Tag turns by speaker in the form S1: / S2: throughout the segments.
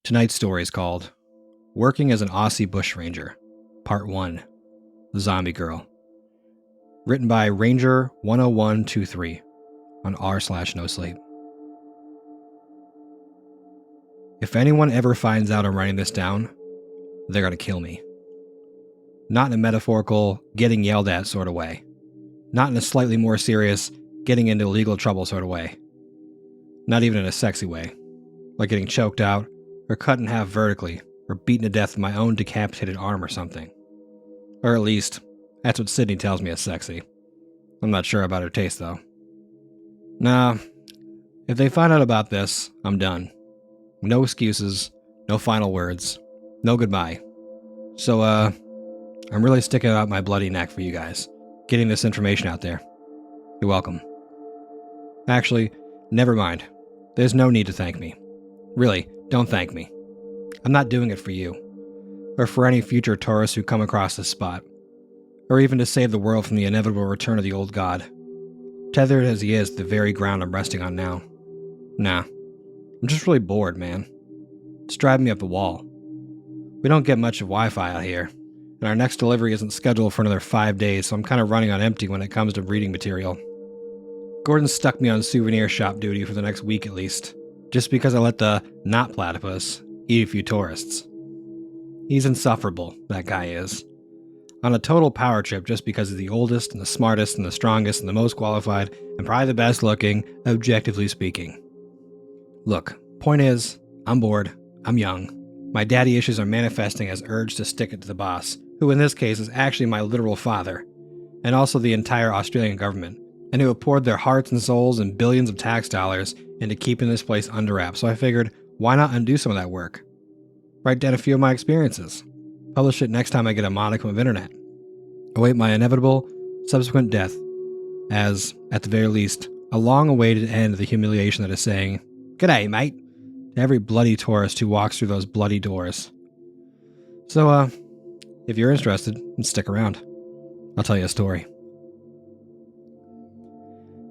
S1: Tonight's story is called Working as an Aussie Bushranger, Part 1, The Zombie Girl. Written by Ranger10123 on r/nosleep. If anyone ever finds out I'm writing this down, they're going to kill me. Not in a metaphorical, getting yelled at sort of way. Not in a slightly more serious, getting into legal trouble sort of way. Not even in a sexy way, like getting choked out, or cut in half vertically, or beaten to death with my own decapitated arm or something. Or at least, that's what Sydney tells me is sexy. I'm not sure about her taste though. Nah, if they find out about this, I'm done. No excuses, no final words, no goodbye. So, I'm really sticking out my bloody neck for you guys, getting this information out there. You're welcome. Actually, never mind. There's no need to thank me. Really, don't thank me. I'm not doing it for you, or for any future tourists who come across this spot, or even to save the world from the inevitable return of the old god. Tethered as he is to the very ground I'm resting on now. Nah, I'm just really bored, man. It's driving me up the wall. We don't get much of Wi-Fi out here, and our next delivery isn't scheduled for another 5 days, so I'm kind of running on empty when it comes to reading material. Gordon stuck me on souvenir shop duty for the next week at least, just because I let the not platypus eat a few tourists. He's insufferable, that guy is. On a total power trip just because he's the oldest and the smartest and the strongest and the most qualified and probably the best looking, objectively speaking. Look, point is, I'm bored, I'm young. My daddy issues are manifesting as urge to stick it to the boss, who in this case is actually my literal father, and also the entire Australian government, and who have poured their hearts and souls and billions of tax dollars into keeping this place under wraps, so I figured, why not undo some of that work? Write down a few of my experiences. Publish it next time I get a modicum of internet. Await my inevitable, subsequent death, as, at the very least, a long-awaited end to the humiliation that is saying, "G'day, mate," to every bloody tourist who walks through those bloody doors. So, if you're interested, stick around. I'll tell you a story.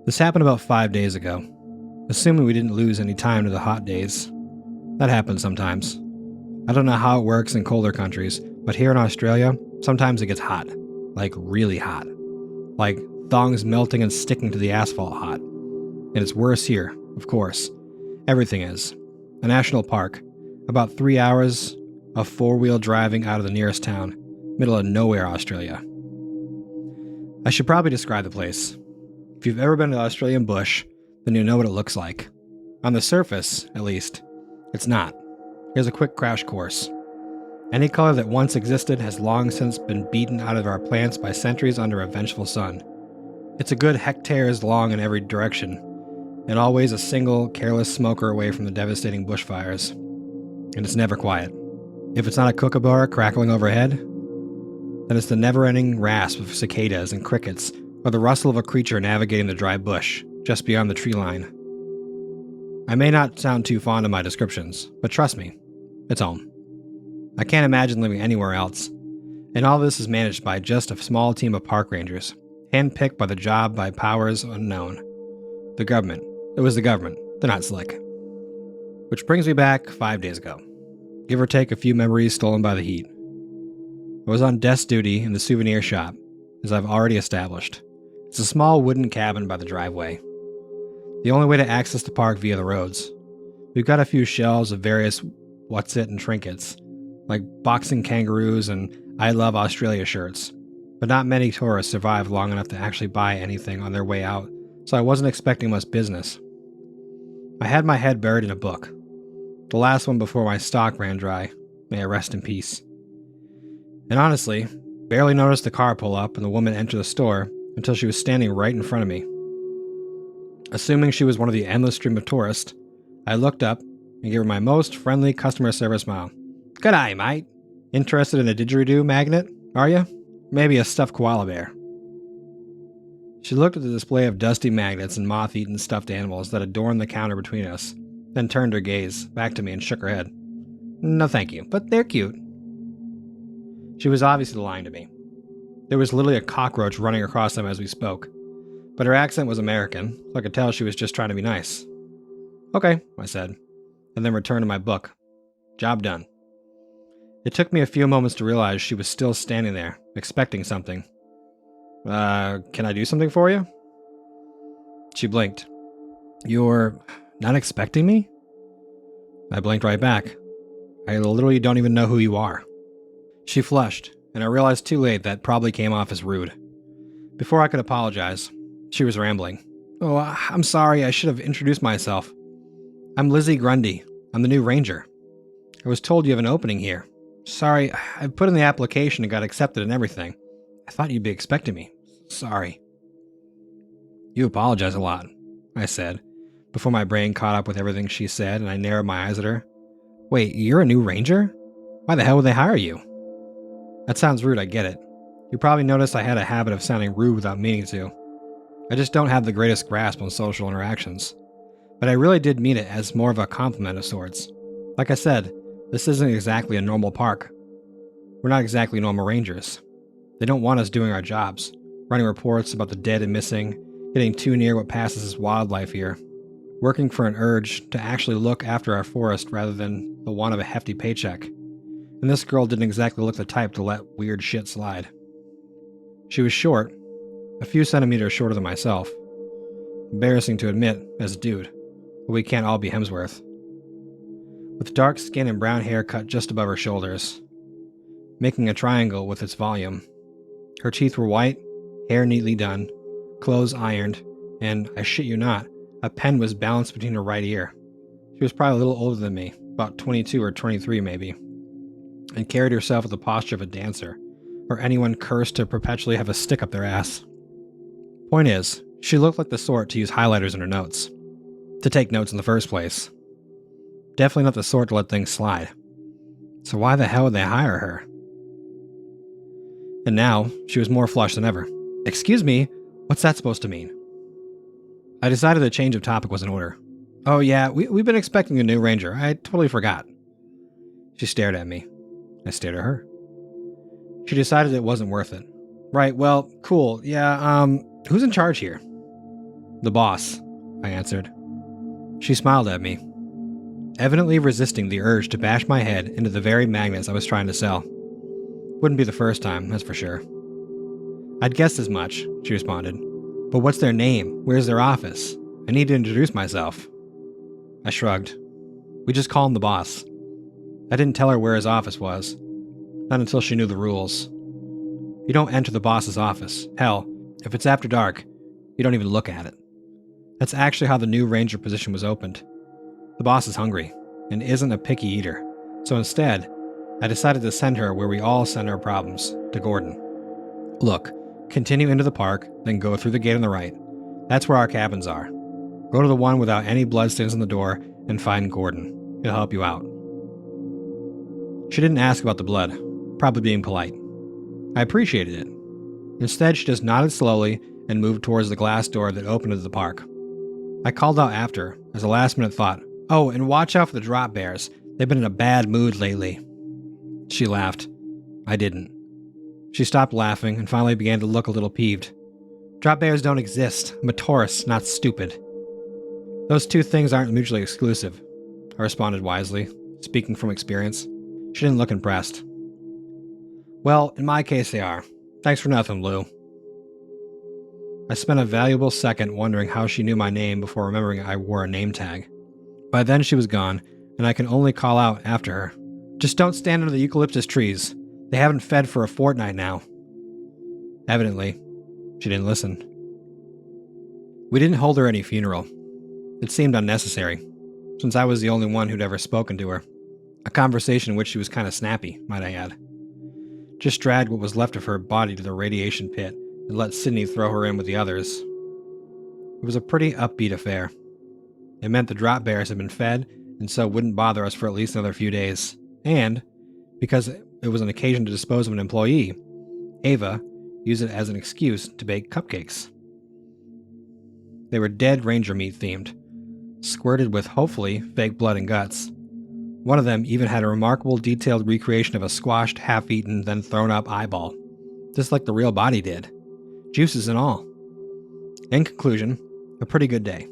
S1: This happened about 5 days ago, assuming we didn't lose any time to the hot days. That happens sometimes. I don't know how it works in colder countries, but here in Australia, sometimes it gets hot. Like really hot. Like thongs melting and sticking to the asphalt hot. And it's worse here, of course. Everything is. A national park, about 3 hours of four-wheel driving out of the nearest town, middle of nowhere, Australia. I should probably describe the place. If you've ever been to the Australian bush, then you know what it looks like. On the surface, at least, it's not. Here's a quick crash course. Any color that once existed has long since been beaten out of our plants by centuries under a vengeful sun. It's a good hectares long in every direction, and always a single, careless smoker away from the devastating bushfires. And it's never quiet. If it's not a kookaburra crackling overhead, then it's the never-ending rasp of cicadas and crickets, or the rustle of a creature navigating the dry bush, just beyond the tree line. I may not sound too fond of my descriptions, but trust me, it's home. I can't imagine living anywhere else, and all this is managed by just a small team of park rangers, handpicked by the job by powers unknown. The government. It was the government. They're not slick. Which brings me back 5 days ago. Give or take a few memories stolen by the heat. I was on desk duty in the souvenir shop, as I've already established. It's a small wooden cabin by the driveway. The only way to access the park via the roads. We've got a few shelves of various what's-it and trinkets, like boxing kangaroos and I Love Australia shirts, but not many tourists survive long enough to actually buy anything on their way out, so I wasn't expecting much business. I had my head buried in a book, the last one before my stock ran dry, may it rest in peace. And honestly, barely noticed the car pull up and the woman enter the store until she was standing right in front of me. Assuming she was one of the endless stream of tourists, I looked up and gave her my most friendly customer service smile. "G'day, mate. Interested in a didgeridoo magnet, are you? Maybe a stuffed koala bear." She looked at the display of dusty magnets and moth-eaten stuffed animals that adorned the counter between us, then turned her gaze back to me and shook her head. "No thank you, but they're cute." She was obviously lying to me. There was literally a cockroach running across them as we spoke, but her accent was American, so I could tell she was just trying to be nice. "Okay," I said, and then returned to my book. Job done. It took me a few moments to realize she was still standing there, expecting something. Can I do something for you? She blinked. You're not expecting me? I blinked right back. I literally don't even know who you are. She flushed, and I realized too late that probably came off as rude. Before I could apologize, she was rambling. Oh, I'm sorry, I should have introduced myself. I'm Lizzy Grundy. I'm the new ranger. I was told you have an opening here. Sorry, I put in the application and got accepted and everything. I thought you'd be expecting me. Sorry. You apologize a lot, I said, before my brain caught up with everything she said and I narrowed my eyes at her. Wait, you're a new ranger? Why the hell would they hire you? That sounds rude, I get it. You probably noticed I had a habit of sounding rude without meaning to. I just don't have the greatest grasp on social interactions. But I really did mean it as more of a compliment of sorts. Like I said, this isn't exactly a normal park. We're not exactly normal rangers. They don't want us doing our jobs, running reports about the dead and missing, getting too near what passes as wildlife here, working for an urge to actually look after our forest rather than the want of a hefty paycheck. And this girl didn't exactly look the type to let weird shit slide. She was short, a few centimeters shorter than myself. Embarrassing to admit as a dude, but we can't all be Hemsworth. With dark skin and brown hair cut just above her shoulders, making a triangle with its volume. Her teeth were white, hair neatly done, clothes ironed, and, I shit you not, a pen was balanced between her right ear. She was probably a little older than me, about 22 or 23 maybe, and carried herself with the posture of a dancer, or anyone cursed to perpetually have a stick up their ass. Point is, she looked like the sort to use highlighters in her notes. To take notes in the first place. Definitely not the sort to let things slide. So why the hell would they hire her? And now, she was more flushed than ever. Excuse me, what's that supposed to mean? I decided a change of topic was in order. Oh yeah, we've been expecting a new ranger. I totally forgot. She stared at me. I stared at her. She decided it wasn't worth it. Right, well, cool. Yeah, who's in charge here? The boss, I answered. She smiled at me, evidently resisting the urge to bash my head into the very magnets I was trying to sell. Wouldn't be the first time, that's for sure. I'd guessed as much, she responded. But what's their name? Where's their office? I need to introduce myself. I shrugged. We just call him the boss. I didn't tell her where his office was. Not until she knew the rules. You don't enter the boss's office. Hell, if it's after dark, you don't even look at it. That's actually how the new ranger position was opened. The boss is hungry, and isn't a picky eater. So instead, I decided to send her where we all send our problems, to Gordon. Look, continue into the park, then go through the gate on the right. That's where our cabins are. Go to the one without any bloodstains on the door and find Gordon. He'll help you out. She didn't ask about the blood, probably being polite. I appreciated it. Instead, she just nodded slowly and moved towards the glass door that opened into the park. I called out after her as a last-minute thought. Oh, and watch out for the drop bears. They've been in a bad mood lately. She laughed. I didn't. She stopped laughing and finally began to look a little peeved. Drop bears don't exist. I'm a tourist, not stupid. Those two things aren't mutually exclusive, I responded wisely, speaking from experience. She didn't look impressed. Well, in my case they are. Thanks for nothing, Lou. I spent a valuable second wondering how she knew my name before remembering I wore a name tag. By then she was gone, and I can only call out after her. Just don't stand under the eucalyptus trees. They haven't fed for a fortnight now. Evidently, she didn't listen. We didn't hold her any funeral. It seemed unnecessary, since I was the only one who'd ever spoken to her. A conversation in which she was kind of snappy, might I add. Just dragged what was left of her body to the radiation pit and let Sydney throw her in with the others. It was a pretty upbeat affair. It meant the drop bears had been fed and so wouldn't bother us for at least another few days. And, because it was an occasion to dispose of an employee, Ava used it as an excuse to bake cupcakes. They were dead ranger meat themed, squirted with, hopefully, fake blood and guts. One of them even had a remarkable detailed recreation of a squashed, half-eaten, then thrown-up eyeball, just like the real body did. Juices and all. In conclusion, a pretty good day.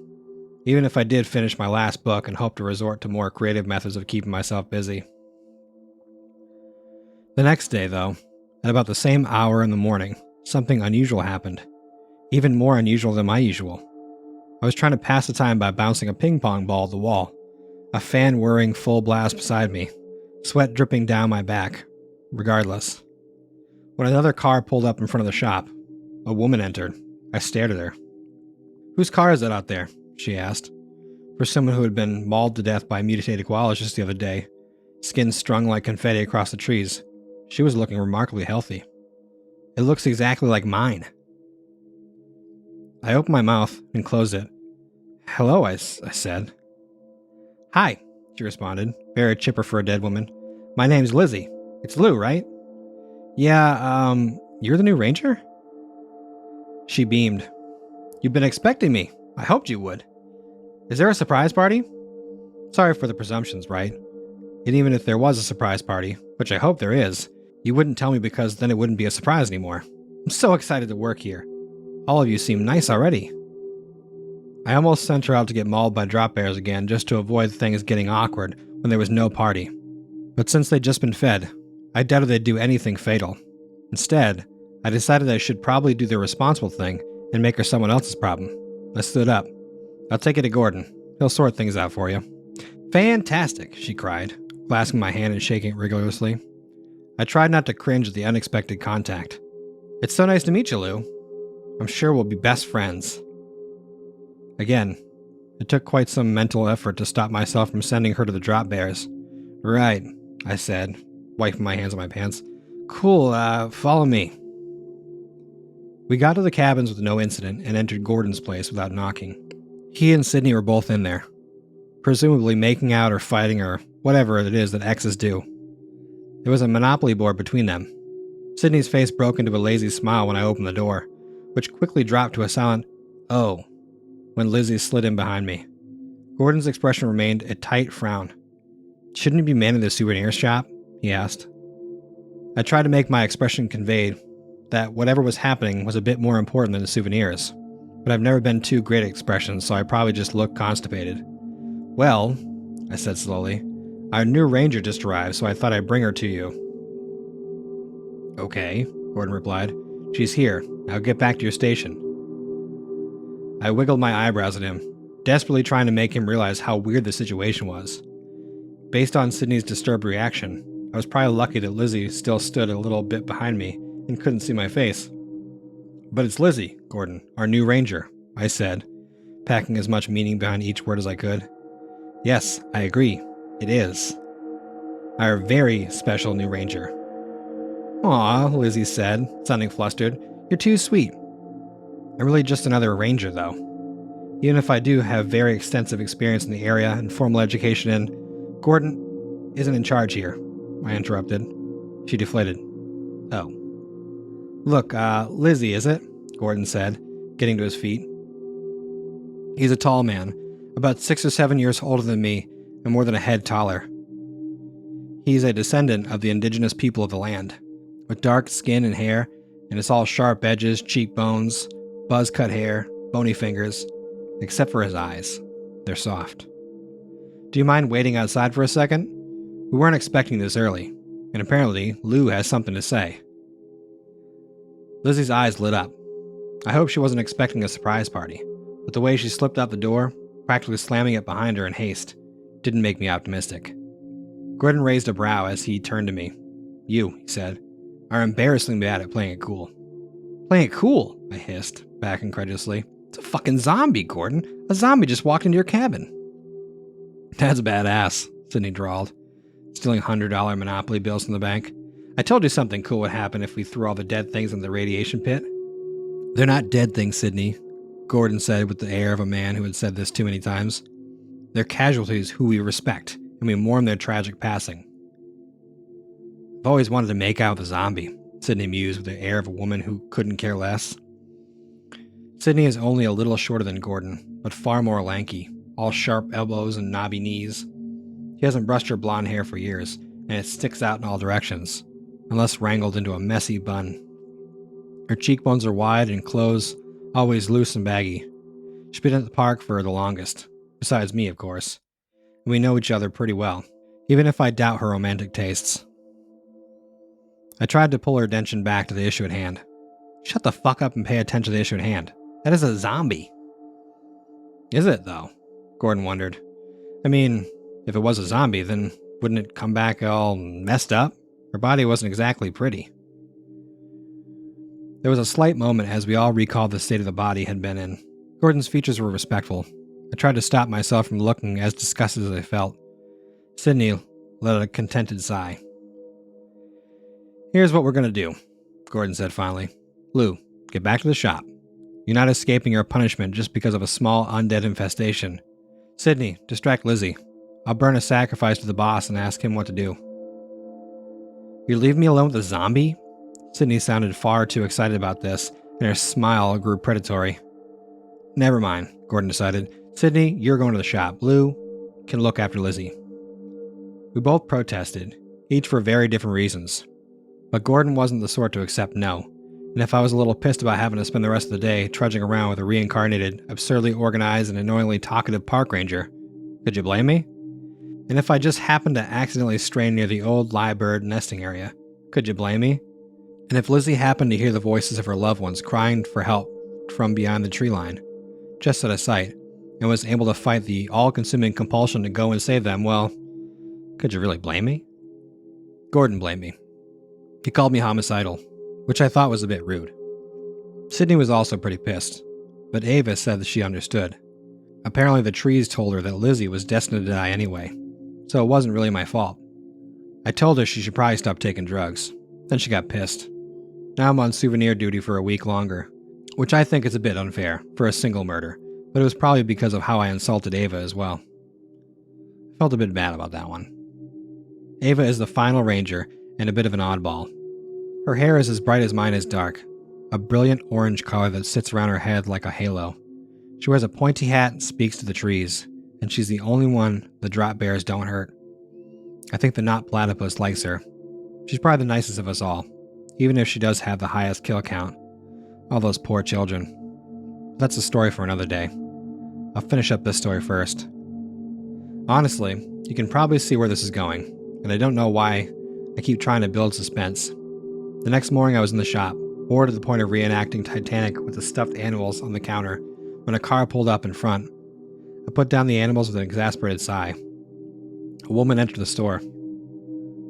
S1: Even if I did finish my last book and hope to resort to more creative methods of keeping myself busy. The next day, though, at about the same hour in the morning, something unusual happened. Even more unusual than my usual. I was trying to pass the time by bouncing a ping pong ball at the wall, a fan whirring full blast beside me, sweat dripping down my back. Regardless. When another car pulled up in front of the shop, a woman entered. I stared at her. "Whose car is that out there?" she asked. For someone who had been mauled to death by mutated koalas just the other day, skin strung like confetti across the trees, she was looking remarkably healthy. "It looks exactly like mine." I opened my mouth and closed it. "Hello," I said. "Hi," she responded, very chipper for a dead woman. "My name's Lizzy. It's Lou, right?" "Yeah, you're the new ranger?" She beamed. "You've been expecting me. I hoped you would. Is there a surprise party?" Sorry for the presumptions, right? And even if there was a surprise party, which I hope there is, you wouldn't tell me because then it wouldn't be a surprise anymore. I'm so excited to work here. All of you seem nice already. I almost sent her out to get mauled by drop bears again just to avoid things getting awkward when there was no party. But since they'd just been fed, I doubted they'd do anything fatal. Instead, I decided I should probably do the responsible thing and make her someone else's problem. I stood up. "I'll take it to Gordon. He'll sort things out for you." "Fantastic," she cried, clasping my hand and shaking it rigorously. I tried not to cringe at the unexpected contact. "It's so nice to meet you, Lou. I'm sure we'll be best friends." Again, it took quite some mental effort to stop myself from sending her to the drop bears. "Right," I said, wiping my hands on my pants. "Cool, follow me." We got to the cabins with no incident and entered Gordon's place without knocking. He and Sydney were both in there, presumably making out or fighting or whatever it is that exes do. There was a Monopoly board between them. Sydney's face broke into a lazy smile when I opened the door, which quickly dropped to a silent "oh" when Lizzy slid in behind me. Gordon's expression remained a tight frown. "Shouldn't you be manning the souvenir shop?" he asked. I tried to make my expression convey that whatever was happening was a bit more important than the souvenirs, but I've never been too great at expressions, so I probably just looked constipated. "Well," I said slowly, "our new ranger just arrived, so I thought I'd bring her to you." "Okay," Gordon replied. "She's here. Now get back to your station." I wiggled my eyebrows at him, desperately trying to make him realize how weird the situation was. Based on Sydney's disturbed reaction, I was probably lucky that Lizzy still stood a little bit behind me and couldn't see my face. "But it's Lizzy, Gordon, our new ranger," I said, packing as much meaning behind each word as I could. "Yes, I agree. It is. Our very special new ranger." "Aw," Lizzy said, sounding flustered. "You're too sweet." I'm really just another ranger, though. Even if I do have very extensive experience in the area and formal education in... Gordon isn't in charge here, I interrupted. She deflated. "Oh. Look, Lizzy, is it?" Gordon said, getting to his feet. He's a tall man, about 6 or 7 years older than me and more than a head taller. He's a descendant of the indigenous people of the land, with dark skin and hair, and it's all sharp edges, cheekbones, buzz-cut hair, bony fingers, except for his eyes. They're soft. "Do you mind waiting outside for a second? We weren't expecting this early, and apparently Lou has something to say." Lizzy's eyes lit up. I hope she wasn't expecting a surprise party, but the way she slipped out the door, practically slamming it behind her in haste, didn't make me optimistic. Gordon raised a brow as he turned to me. "You," he said, "are embarrassingly bad at playing it cool." "Playing it cool?" I hissed, back incredulously. "It's a fucking zombie, Gordon. A zombie just walked into your cabin." "That's badass," Sydney drawled, stealing $100 Monopoly bills from the bank. "I told you something cool would happen if we threw all the dead things in the radiation pit." "They're not dead things, Sydney," Gordon said with the air of a man who had said this too many times. "They're casualties who we respect, and we mourn their tragic passing." "I've always wanted to make out with a zombie," Sydney mused with the air of a woman who couldn't care less. Sydney is only a little shorter than Gordon, but far more lanky, all sharp elbows and knobby knees. She hasn't brushed her blonde hair for years, and it sticks out in all directions, unless wrangled into a messy bun. Her cheekbones are wide and clothes always loose and baggy. She's been at the park for the longest, besides me, of course, and we know each other pretty well, even if I doubt her romantic tastes. I tried to pull her attention back to the issue at hand. Shut the fuck up and pay attention to the issue at hand. That is a zombie. Is it, though? Gordon wondered. I mean, if it was a zombie, then wouldn't it come back all messed up? Her body wasn't exactly pretty. There was a slight moment as we all recalled the state of the body had been in. Gordon's features were respectful. I tried to stop myself from looking as disgusted as I felt. Sydney let out a contented sigh. Here's what we're going to do, Gordon said finally. Lou, get back to the shop. You're not escaping your punishment just because of a small undead infestation. Sydney, distract Lizzy. I'll burn a sacrifice to the boss and ask him what to do. You leave me alone with a zombie? Sydney sounded far too excited about this, and her smile grew predatory. Never mind, Gordon decided. Sydney, you're going to the shop. Lou can look after Lizzy. We both protested, each for very different reasons. But Gordon wasn't the sort to accept no, and if I was a little pissed about having to spend the rest of the day trudging around with a reincarnated, absurdly organized, and annoyingly talkative park ranger, could you blame me? And if I just happened to accidentally stray near the old lyrebird nesting area, could you blame me? And if Lizzy happened to hear the voices of her loved ones crying for help from beyond the tree line, just out of sight, and was able to fight the all-consuming compulsion to go and save them, well, could you really blame me? Gordon blamed me. He called me homicidal, which I thought was a bit rude. Sydney was also pretty pissed, but Ava said that she understood. Apparently the trees told her that Lizzy was destined to die anyway, so it wasn't really my fault. I told her she should probably stop taking drugs. Then she got pissed. Now I'm on souvenir duty for a week longer, which I think is a bit unfair for a single murder, but it was probably because of how I insulted Ava as well. I felt a bit bad about that one. Ava is the final ranger and a bit of an oddball. Her hair is as bright as mine is dark, a brilliant orange color that sits around her head like a halo. She wears a pointy hat and speaks to the trees, and she's the only one the drop bears don't hurt. I think the knot platypus likes her. She's probably the nicest of us all, even if she does have the highest kill count. All those poor children. That's a story for another day. I'll finish up this story first. Honestly, you can probably see where this is going, and I don't know why I keep trying to build suspense. The next morning I was in the shop, bored to the point of reenacting Titanic with the stuffed animals on the counter, when a car pulled up in front. I put down the animals with an exasperated sigh. A woman entered the store.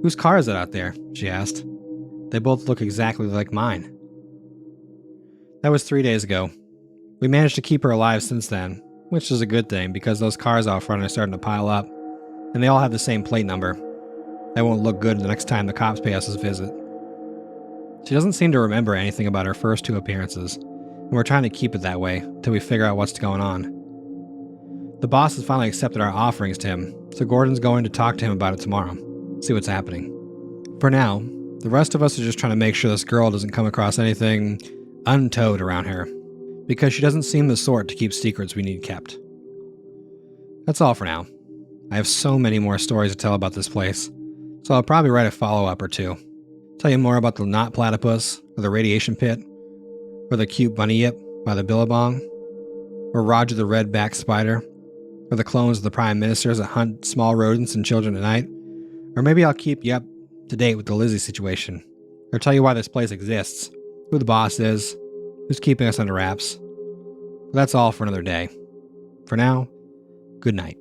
S1: Whose car is it out there? She asked. They both look exactly like mine. That was 3 days ago. We managed to keep her alive since then, which is a good thing because those cars out front are starting to pile up, and they all have the same plate number. That won't look good the next time the cops pay us a visit. She doesn't seem to remember anything about her first 2 appearances, and we're trying to keep it that way until we figure out what's going on. The boss has finally accepted our offerings to him, so Gordon's going to talk to him about it tomorrow, see what's happening. For now, the rest of us are just trying to make sure this girl doesn't come across anything untowed around her, because she doesn't seem the sort to keep secrets we need kept. That's all for now. I have so many more stories to tell about this place, so I'll probably write a follow-up or 2. Tell you more about the knot platypus, or the radiation pit, or the cute bunny yip by the billabong, or Roger the red-backed spider, or the clones of the prime ministers that hunt small rodents and children at night, or maybe I'll keep you up to date with the Lizzy situation, or tell you why this place exists, who the boss is, who's keeping us under wraps. But that's all for another day. For now, good night.